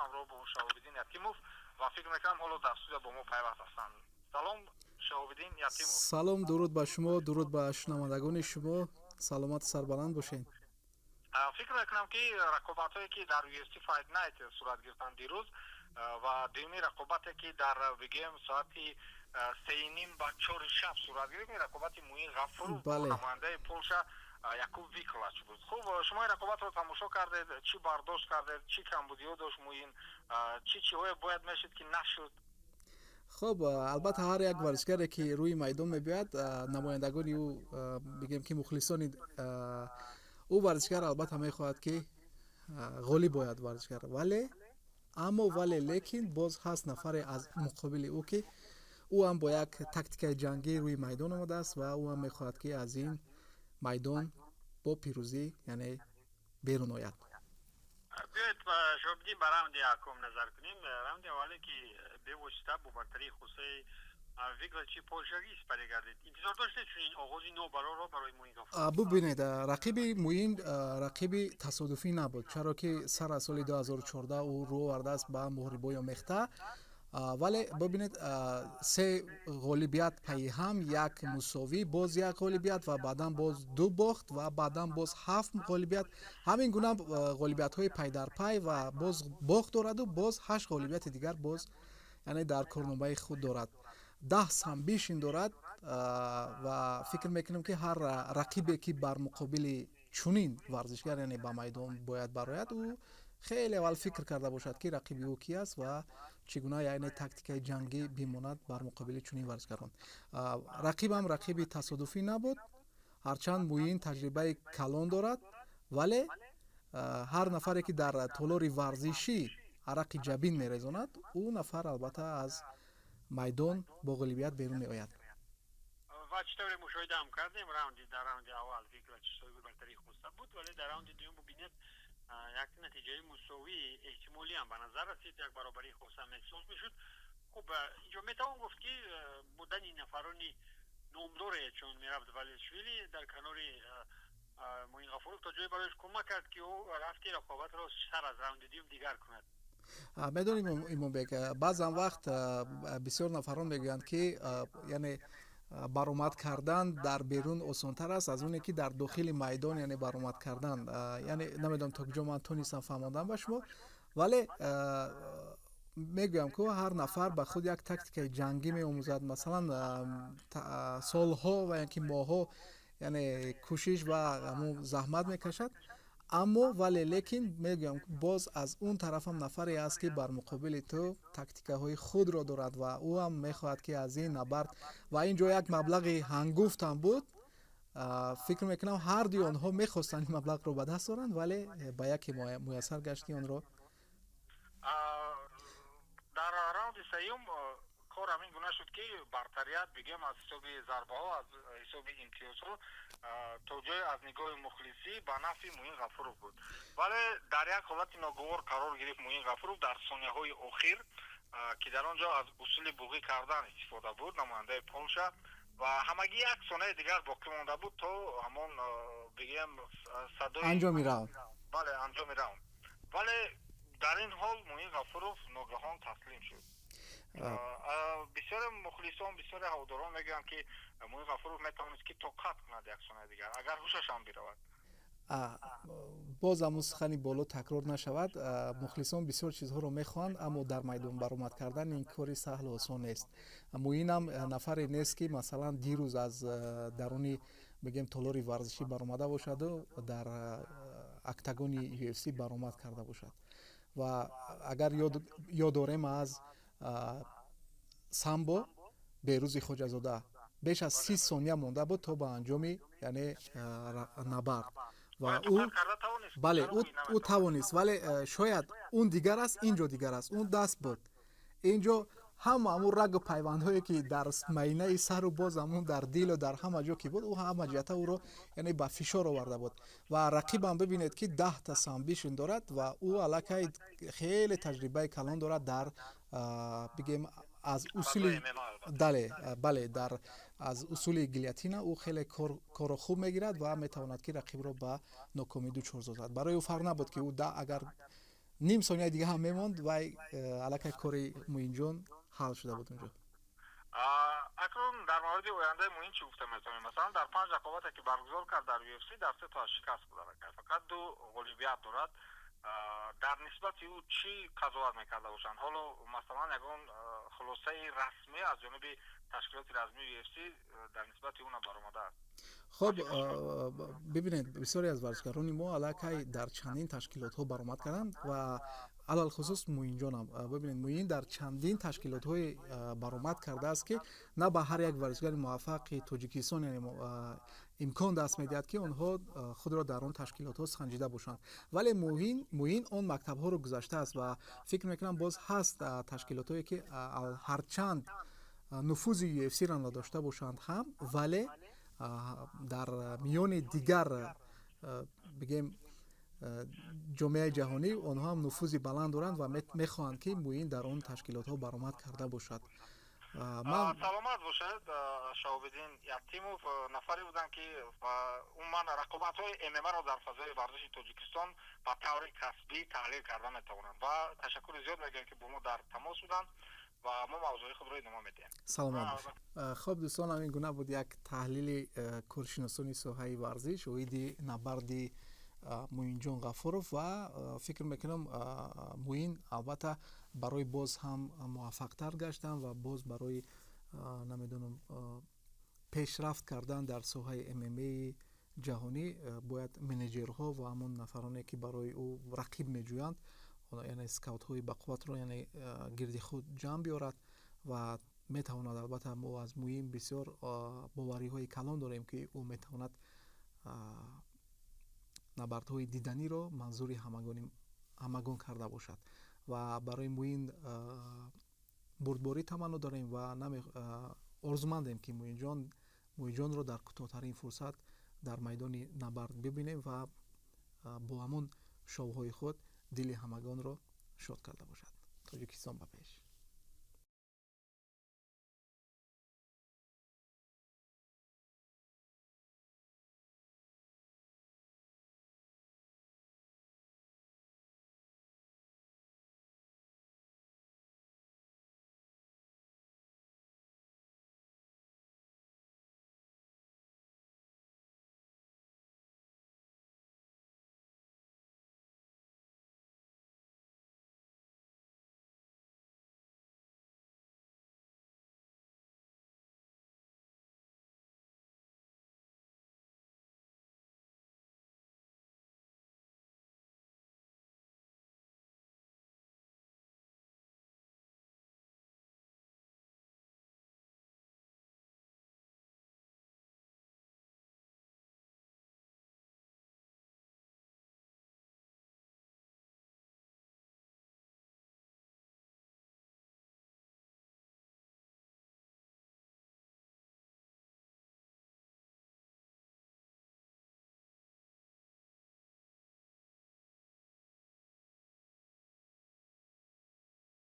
ҳамроҳ бо Шаҳобиддин Якимов ва фикр мекунам ҳоло дар студия бо мо пайваст ҳастанд. Салом Шаҳобиддин Якимов. салом, дуруд ба шумо, дуруд ба шунавандагони шумо. Саломати сарбаланд бошед. фикр мекунам ки рақобатҳое ки дар UFC Fight Night сурат гирифтанд дирӯз ва дуюмин рақобате ки дар бигем соати 3:30 ба 4 шаб сурат гирифт, рақобати Муин Ғафуров бо намояндаи Полша Якуб Виколач буд. Хуб, шумо ин рақобатро тамошо кардед, чӣ бардошт кардед, чӣ камбудиҳо дошт Муин, чӣ чиҳое бояд мешуд ки нашуд? хуб, албатта ҳар як варзишгаре ки рӯи майдон мебиёяд, намояндагони ӯ бигем ки мухлисони ӯ варзишгар албатта мехоҳад ки ғолиб бояд варзишгар, вале лекин боз ҳаст нафаре аз муқобили ӯ ки ӯ ҳам бо як тактикаи ҷангӣ рӯи майдон омадааст ва ӯ ҳам мехоҳад ки аз ин майдон бо пирӯзӣ яъне берун ояд. بیایید شما با راوند یکم نظر کنیم. راوند اولی که به واسطه بابرتری خوسه ویگلچی پولشاگی اسپری گردید. انتظار داشتید چون این آغازی نو برای موین غفور؟ ببینید رقیبی موین رقیبی تصادفی نبود، چرا که سر از سال 2014 او رو آورده است به مهربای مخته، ولی ببینید سه غالبیت پی هم، یک مساوی، باز یک غالبیت و بعدا باز دو باخت و بعدا باز 7 غالبیت. همین گونه غالبیت های پی در پی و باز باخت دارد و باز 8 غالبیت دیگر باز یعنی در کارنامه خود دارد. 10 هم بیشین دارد و فکر میکنم که هر رقیبی که بر مقابل چنین ورزشگر یعنی به میدان باید براید او خیلی اول فکر کرده باشد که رقیبی او کی است و چگونه یعنی تاکتیکای جنگی بماند بر مقابل چنین ورزشگران. رقیبم رقیبی تصادفی نبود، هرچند موین تجربه کلان دارد، ولی هر نفری که در تالار ورزشی عرق جبین میریزاند او نفر البته از میدان با غالبیت بیرون می آید. و چطور مشاهده هم کردیم در راوند اول ویگلچ سوی برتری خوسته بود، ولی در راوند دوم ببینید یک نتیجه مساوی احتمالی هم به نظر رسید، یک برابری خوسته محسوس میشد. خب اینجا میتوان گفت که بودن این نفرانی نامداره، چون میرفت ولیشویلی در کنار موین غفورov تا جایی برایش کمک کرد که او رفتی رقابت را سر از راوند دوم دیگر کند. میدونیم ایمانبک بعضا وقت بسیار نفران میگویند که یعنی برآمد کردن در بیرون آسان‌تر است از اونی که در داخل میدان یعنی برآمد کردن. یعنی نمیدونم تا کجا من تونستم فهماندم به شما، ولی میگویم که هر نفر به خود یک تاکتیک جنگی میآموزد. مثلا سالها و اینکه ماها یعنی کوشش و زحمت میکشد، اما ولی لیکن میگم باز از اون طرف هم نفری است که بر مقابل تو تاکتیک‌های خود را دارد و او هم میخواهد که از این نبرد و اینجا یک مبلغ هنگفت هم بود. فکر میکنم هر دوی آنها میخواستن این مبلغ رو به دست آورند، ولی با یکی میسر گشت آن را. در راوند سوم کار همین گونه شد که برتریت بگیم از حساب ضربه ها، از حساب امتیازها تا جای از نگاه مخلصی به نفع موین غفورov بود، ولی در یک حالت ناگوار قرار گرفت موین غفورov در ثانیه های اخیر که در آنجا از اصول بوغی کردن استفاده بود نماینده پولشا و همگی یک ثانیه دیگر باقی مانده بود تا همان بگیم صدای انجامی راوند. بله انجامی راوند، ولی در این حال موین غفورov ناگهان تسلیم شد. بسیار مخلصان بسیار هواداران میگن که موین غفورov میتوانست که توقف کند یک ثانیه دیگر اگر هوشش هم برود. باز همون سخنی بالا تکرار نشود. مخلصان بسیار چیزها رو میخواند، اما در میدان برآمد کردن این کاری سهل و آسان نیست. موین هم نفری نیست که مثلا دیروز از درونی بگیم تالار ورزشی برآمده باشد و در اکتاگون UFC برآمد کرده باشد. و اگر یاد داریم از سامبو بیروزی خوجازاده بیش از 30 ثانیه مونده بود تا به انجام یعنی نبرد و او بله او توانست، ولی شاید اون دیگر است اینجا دیگر است. اون دست بود اینجا همون رگ و پیوندهایی که در مینه سر و باز همون در دل و در همه جا که بود او همه جهت او رو یعنی به فشار آورده بود و رقیبم ببینید که 10 تا سامبیشن دارد و او علاقه خیلی تجربه کلان دارد در بگیم از اصول بله در از اصول گلیاتینا او خیلی کار خوب میگیرد و میتواند که رقیب را به ناکامی دچار سازد. برای او فرق نبود که او اگر ним сония дига ҳам мемонд вай аллакай кори муинҷон ҳал шуда буд унҷо. акрун дар мавриди ояндаи муин чӣ гуфта метавонем? Масалан дар 5 рақобате ки баргузор кард дар UFC дар 3 та шикаст бурда, фақат 2 ғолибият дорад. дар нисбати ӯ чӣ қазоат мекарда бошанд? ҳоло масалан ягон хулосаи расмӣ аз ҷониби ташкилоти размии UFC дар нисбати ӯ набаромадааст? хоб бибинед бисёре аз варзишгарони мо аллакай дар чандин ташкилотҳо баромад карданд ва алалхусус муинҷонам бибинед муин дар чандин ташкилотҳое баромад кардааст ки на ба ҳар як варзишгари муваффақи тоҷикистон имкон даст медиҳад ки онҳо худро дар он ташкилотҳо санҷида бошанд, вале муин он мактабҳоро гузаштааст ва фикр мекунам боз ҳаст ташкилотҳое ки ҳарчанд нуфузи UFC-ро надошта бошанд ҳам, вале дар миёни дигар бигем ҷомеаи ҷаҳонӣ онҳо ҳам нуфузи баланд доранд ва мехоҳанд ки муин дар он ташкилотҳо баромад карда бошад. саломат бошед шаҳобиддин яхтимов нафаре буданд ки умуман рақобатҳои ММА-ро дар фазои варзиши тоҷикистон ба таври касбӣ таҳлил карда метавонанд ва ташаккури зиёд мегӯям ки бо мо дар тамос буданд ва мо мавзӯи худро идома медиҳем. саломат бошед. хоб дӯстон, ҳамин гуна буд як таҳлили коршиносони соҳаи варзиш оиди набарди муинҷон ғафуров ва фикр мекунам муин албатта барои боз ҳам муваффақтар гаштан ва боз барои намедонам пешрафт кардан дар соҳаи ММА-и ҷаҳонӣ бояд менеҷерҳо ва ҳамон нафароне ки барои ӯ рақиб меҷӯянд, яъне скаутҳои бақувватро яъне гирди худ ҷамъ биёрад ва метавонад албатта мо аз муин бисёр бовариҳои калон дорем ки ӯ метавонад набардҳои диданиро манзури ҳамагон карда бошад ва барои муин бурдборӣ таманно дорем ва орзумандем ки муинҷонро дар кӯтоҳтарин фурсат дар майдони набард бибинем ва бо ҳамон шовҳои худ дили ҳамагонро шод карда бошад. тоҷикистон ба пеш.